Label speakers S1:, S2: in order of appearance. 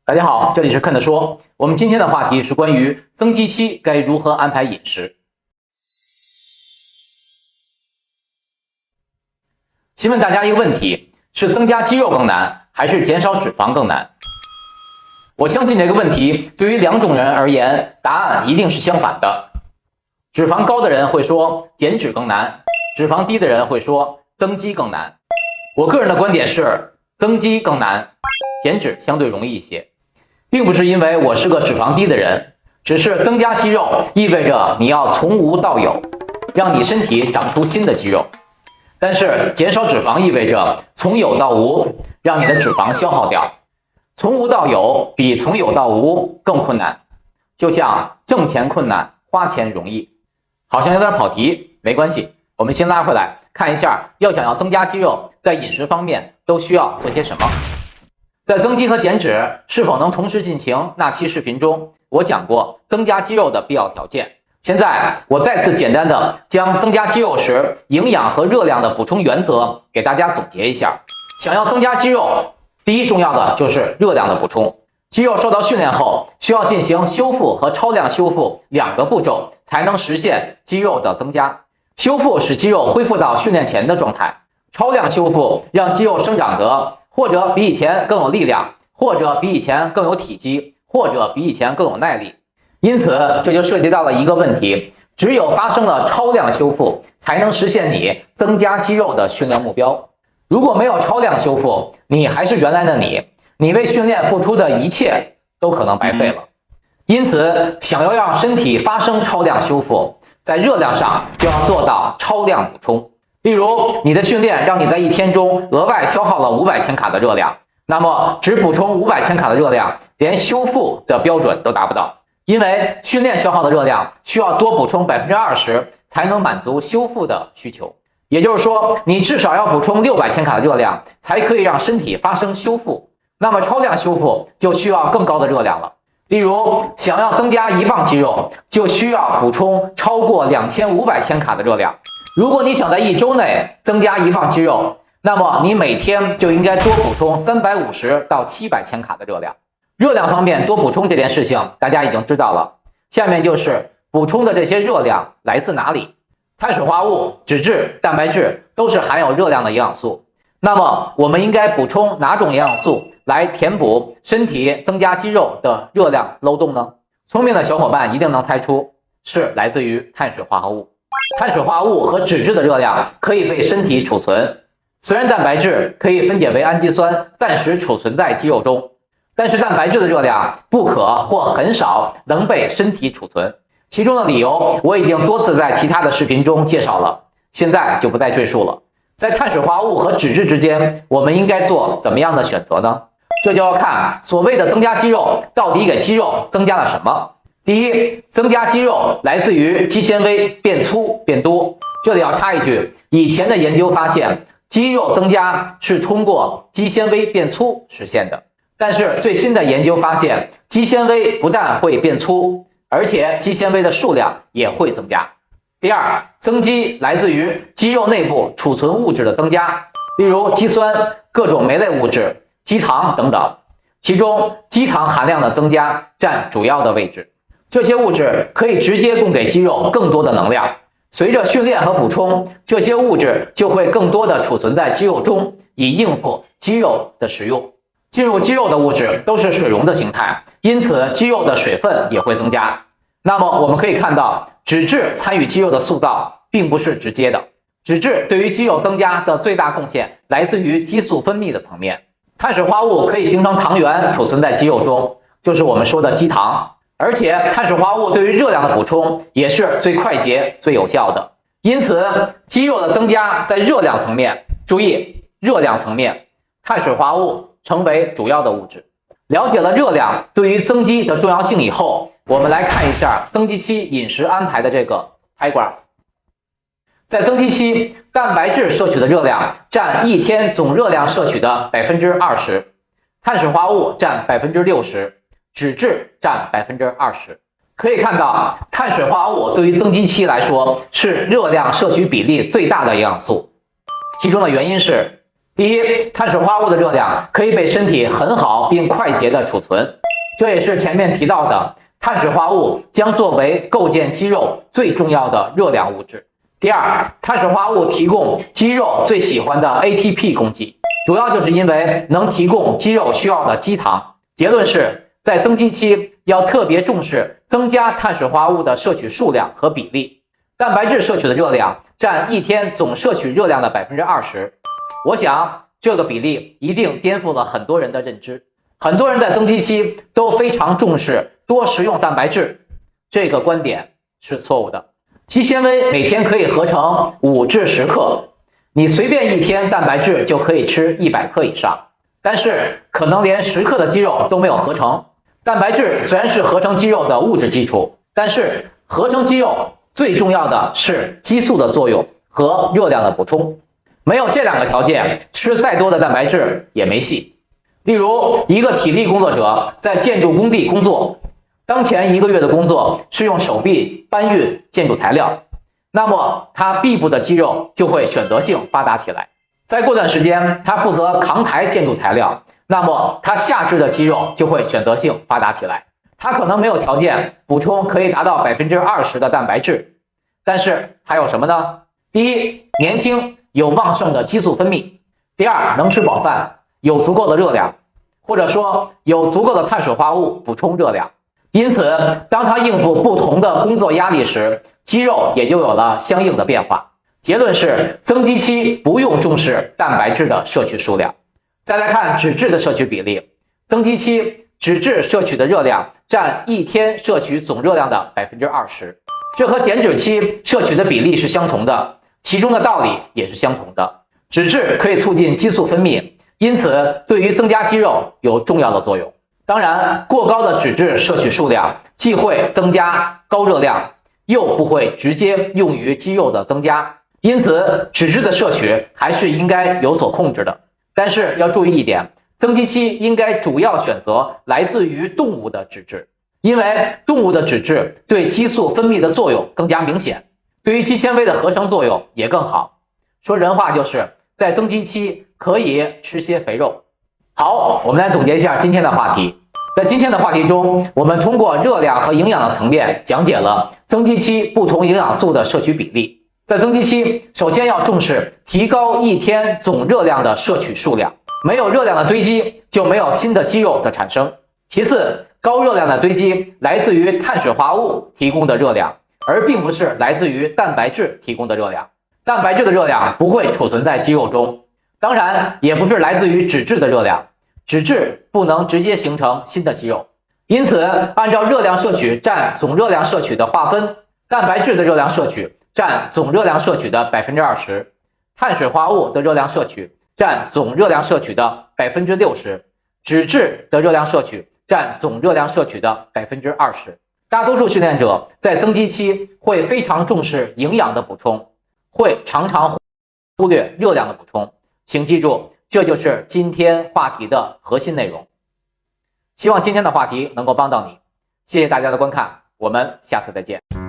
S1: 大家好，这里是看的说。我们今天的话题是关于增肌期该如何安排饮食。先问大家一个问题，是增加肌肉更难，还是减少脂肪更难？我相信这个问题对于两种人而言，答案一定是相反的。脂肪高的人会说减脂更难，脂肪低的人会说增肌更难。我个人的观点是增肌更难，减脂相对容易一些。并不是因为我是个脂肪低的人，只是增加肌肉意味着你要从无到有，让你身体长出新的肌肉。但是减少脂肪意味着从有到无，让你的脂肪消耗掉。从无到有比从有到无更困难，就像挣钱困难，花钱容易。好像有点跑题，没关系，我们先拉回来看一下，要想要增加肌肉，在饮食方面都需要做些什么。在增肌和减脂是否能同时进行那期视频中，我讲过增加肌肉的必要条件。现在我再次简单的将增加肌肉时营养和热量的补充原则给大家总结一下。想要增加肌肉，第一重要的就是热量的补充。肌肉受到训练后，需要进行修复和超量修复两个步骤，才能实现肌肉的增加。修复使肌肉恢复到训练前的状态，超量修复让肌肉生长得或者比以前更有力量，或者比以前更有体积，或者比以前更有耐力。因此这就涉及到了一个问题，只有发生了超量修复，才能实现你增加肌肉的训练目标。如果没有超量修复，你还是原来的你为训练付出的一切都可能白费了。因此想要让身体发生超量修复，在热量上就要做到超量补充。例如你的训练让你在一天中额外消耗了500千卡的热量，那么只补充500千卡的热量，连修复的标准都达不到。因为训练消耗的热量需要多补充 20% 才能满足修复的需求。也就是说，你至少要补充600千卡的热量，才可以让身体发生修复。那么超量修复就需要更高的热量了。例如想要增加1磅肌肉，就需要补充超过2500千卡的热量。如果你想在1周内增加1磅肌肉，那么你每天就应该多补充350到700千卡的热量。热量方面多补充这件事情大家已经知道了，下面就是补充的这些热量来自哪里。碳水化合物、脂质、蛋白质都是含有热量的营养素，那么我们应该补充哪种营养素来填补身体增加肌肉的热量漏洞呢？聪明的小伙伴一定能猜出，是来自于碳水化合物。碳水化合物和脂质的热量可以被身体储存，虽然蛋白质可以分解为氨基酸暂时储存在肌肉中，但是蛋白质的热量不可或很少能被身体储存。其中的理由我已经多次在其他的视频中介绍了，现在就不再赘述了。在碳水化合物和脂质之间，我们应该做怎么样的选择呢？这就要看所谓的增加肌肉到底给肌肉增加了什么。第一，增加肌肉来自于肌纤维变粗变多。这里要插一句，以前的研究发现肌肉增加是通过肌纤维变粗实现的，但是最新的研究发现，肌纤维不但会变粗，而且肌纤维的数量也会增加。第二，增肌来自于肌肉内部储存物质的增加，例如肌酸、各种酶类物质、肌糖等等，其中肌糖含量的增加占主要的位置。这些物质可以直接供给肌肉更多的能量，随着训练和补充，这些物质就会更多的储存在肌肉中，以应付肌肉的使用。进入肌肉的物质都是水溶的形态，因此肌肉的水分也会增加。那么我们可以看到，脂质参与肌肉的塑造并不是直接的，脂质对于肌肉增加的最大贡献来自于激素分泌的层面。碳水化合物可以形成糖原储存在肌肉中，就是我们说的肌糖。而且碳水化合物对于热量的补充也是最快捷最有效的。因此肌肉的增加在热量层面，注意热量层面，碳水化合物成为主要的物质。了解了热量对于增肌的重要性以后，我们来看一下增肌期饮食安排的这个 pie graph。 在增肌期，蛋白质摄取的热量占一天总热量摄取的 20%， 碳水化合物占 60%， 脂质占 20%。 可以看到，碳水化合物对于增肌期来说是热量摄取比例最大的营养素，其中的原因是第一，碳水化合物的热量可以被身体很好并快捷地储存，这也是前面提到的，碳水化合物将作为构建肌肉最重要的热量物质。第二，碳水化合物提供肌肉最喜欢的 ATP 供给，主要就是因为能提供肌肉需要的肌糖。结论是，在增肌期要特别重视增加碳水化合物的摄取数量和比例。蛋白质摄取的热量占一天总摄取热量的 20%。我想这个比例一定颠覆了很多人的认知。很多人在增肌期都非常重视多食用蛋白质，这个观点是错误的。肌纤维每天可以合成5至10克，你随便一天蛋白质就可以吃100克以上，但是可能连10克的肌肉都没有合成。蛋白质虽然是合成肌肉的物质基础，但是合成肌肉最重要的是激素的作用和热量的补充，没有这2个条件，吃再多的蛋白质也没戏。例如，一个体力工作者在建筑工地工作，当前1个月的工作是用手臂搬运建筑材料，那么他臂部的肌肉就会选择性发达起来。再过段时间，他负责扛抬建筑材料，那么他下肢的肌肉就会选择性发达起来。他可能没有条件补充可以达到 20% 的蛋白质，但是还有什么呢？第一，年轻，有旺盛的激素分泌；第二，能吃饱饭，有足够的热量，或者说有足够的碳水化合物补充热量。因此，当他应付不同的工作压力时，肌肉也就有了相应的变化。结论是，增肌期不用重视蛋白质的摄取数量。再来看脂质的摄取比例，增肌期脂质摄取的热量占一天摄取总热量的 20%， 这和减脂期摄取的比例是相同的，其中的道理也是相同的。脂质可以促进激素分泌，因此对于增加肌肉有重要的作用。当然，过高的脂质摄取数量既会增加高热量，又不会直接用于肌肉的增加，因此脂质的摄取还是应该有所控制的。但是要注意一点，增肌期应该主要选择来自于动物的脂质，因为动物的脂质对激素分泌的作用更加明显，对于肌纤维的合成作用也更好。说人话就是，在增肌期可以吃些肥肉。好，我们来总结一下今天的话题。在今天的话题中，我们通过热量和营养的层面讲解了增肌期不同营养素的摄取比例。在增肌期，首先要重视提高一天总热量的摄取数量，没有热量的堆积，就没有新的肌肉的产生。其次，高热量的堆积来自于碳水化合物提供的热量，而并不是来自于蛋白质提供的热量。蛋白质的热量不会储存在肌肉中，当然也不是来自于脂质的热量，脂质不能直接形成新的肌肉。因此，按照热量摄取占总热量摄取的划分，蛋白质的热量摄取占总热量摄取的 20%， 碳水化合物的热量摄取占总热量摄取的 60%， 脂质的热量摄取占总热量摄取的 20%。 大多数训练者在增肌期会非常重视营养的补充，会常常忽略热量的补充。请记住，这就是今天话题的核心内容。希望今天的话题能够帮到你，谢谢大家的观看，我们下次再见。